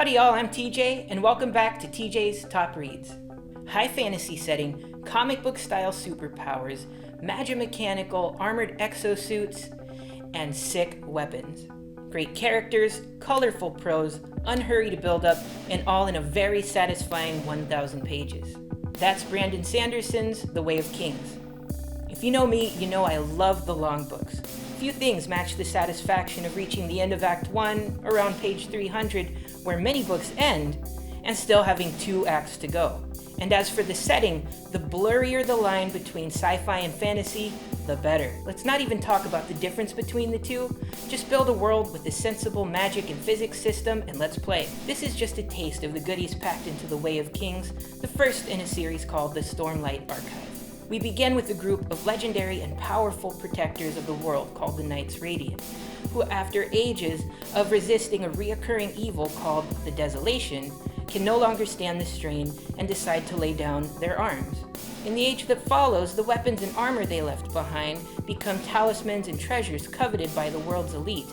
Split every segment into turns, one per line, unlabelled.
Howdy y'all, I'm TJ, and welcome back to TJ's Top Reads. High fantasy setting, comic book style superpowers, magimechanical armored exosuits, and sick weapons. Great characters, colorful prose, unhurried build-up, and all in a very satisfying 1,000 pages. That's Brandon Sanderson's The Way of Kings. If you know me, you know I love the long books. Few things match the satisfaction of reaching the end of Act 1, around page 300, where many books end, and still having 2 acts to go. And as for the setting, the blurrier the line between sci-fi and fantasy, the better. Let's not even talk about the difference between the two. Just build a world with a sensible magic and physics system and let's play. This is just a taste of the goodies packed into The Way of Kings, the first in a series called the Stormlight Archive. We begin with a group of legendary and powerful protectors of the world called the Knights Radiant, who after ages of resisting a reoccurring evil called the Desolation, can no longer stand the strain and decide to lay down their arms. In the age that follows, the weapons and armor they left behind become talismans and treasures coveted by the world's elite,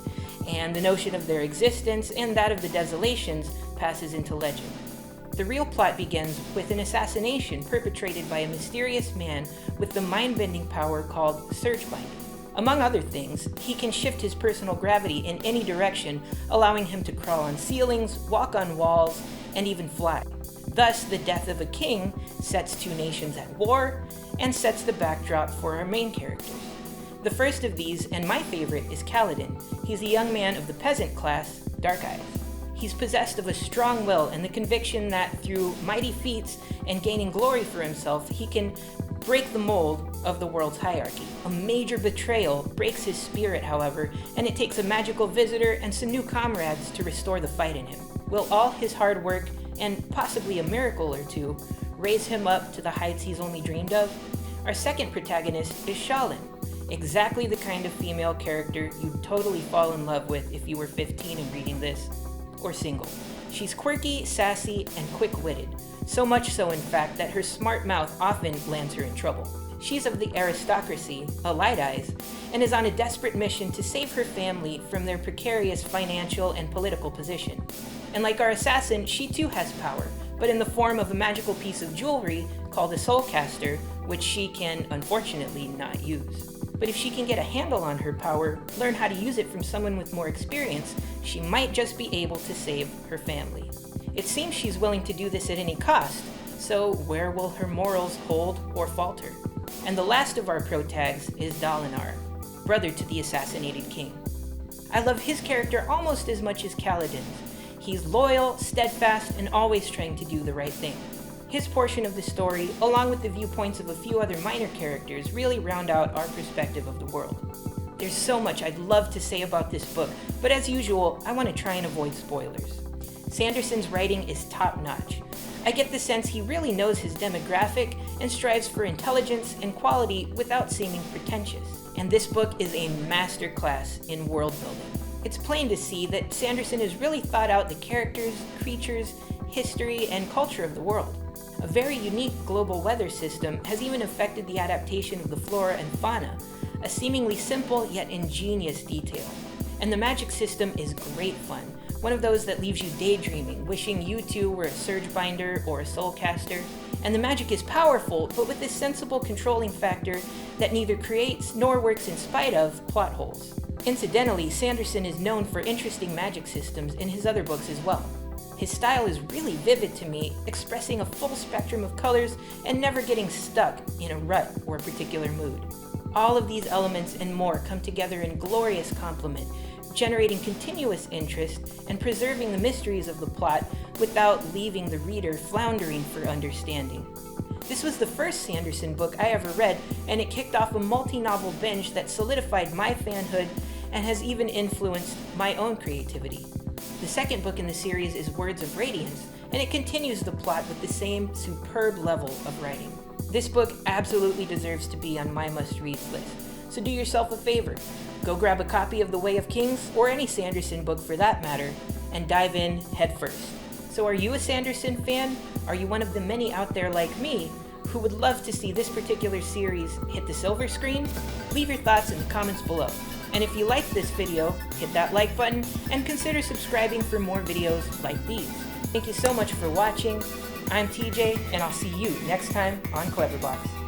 and the notion of their existence and that of the Desolations passes into legend. The real plot begins with an assassination perpetrated by a mysterious man with the mind-bending power called Surge Binding. Among other things, he can shift his personal gravity in any direction, allowing him to crawl on ceilings, walk on walls, and even fly. Thus, the death of a king sets 2 nations at war and sets the backdrop for our main characters. The first of these, and my favorite, is Kaladin. He's a young man of the peasant class, Dark Eyes. He's possessed of a strong will and the conviction that through mighty feats and gaining glory for himself, he can break the mold of the world's hierarchy. A major betrayal breaks his spirit, however, and it takes a magical visitor and some new comrades to restore the fight in him. Will all his hard work, and possibly a miracle or two, raise him up to the heights he's only dreamed of? Our second protagonist is Shalin, exactly the kind of female character you'd totally fall in love with if you were 15 and reading this, or single. She's quirky, sassy, and quick-witted. So much so, in fact, that her smart mouth often lands her in trouble. She's of the aristocracy, a Light Eyes, and is on a desperate mission to save her family from their precarious financial and political position. And like our assassin, she too has power, but in the form of a magical piece of jewelry called a Soulcaster, which she can, unfortunately, not use. But if she can get a handle on her power, learn how to use it from someone with more experience, she might just be able to save her family. It seems she's willing to do this at any cost, so where will her morals hold or falter? And the last of our pro-tags is Dalinar, brother to the assassinated king. I love his character almost as much as Kaladin's. He's loyal, steadfast, and always trying to do the right thing. His portion of the story, along with the viewpoints of a few other minor characters, really round out our perspective of the world. There's so much I'd love to say about this book, but as usual, I want to try and avoid spoilers. Sanderson's writing is top-notch. I get the sense he really knows his demographic and strives for intelligence and quality without seeming pretentious. And this book is a masterclass in world building. It's plain to see that Sanderson has really thought out the characters, creatures, history, and culture of the world. A very unique global weather system has even affected the adaptation of the flora and fauna, a seemingly simple yet ingenious detail. And the magic system is great fun, one of those that leaves you daydreaming, wishing you too were a Surge Binder or a Soulcaster. And the magic is powerful, but with this sensible controlling factor that neither creates nor works in spite of plot holes. Incidentally, Sanderson is known for interesting magic systems in his other books as well. His style is really vivid to me, expressing a full spectrum of colors and never getting stuck in a rut or a particular mood. All of these elements and more come together in glorious complement, generating continuous interest and preserving the mysteries of the plot without leaving the reader floundering for understanding. This was the first Sanderson book I ever read, and it kicked off a multi-novel binge that solidified my fanhood and has even influenced my own creativity. The second book in the series is Words of Radiance, and it continues the plot with the same superb level of writing. This book absolutely deserves to be on my must-reads list, so do yourself a favor. Go grab a copy of The Way of Kings, or any Sanderson book for that matter, and dive in head first. So are you a Sanderson fan? Are you one of the many out there like me who would love to see this particular series hit the silver screen? Leave your thoughts in the comments below. And if you like this video, hit that like button and consider subscribing for more videos like these. Thank you so much for watching. I'm TJ, and I'll see you next time on Cleverbox.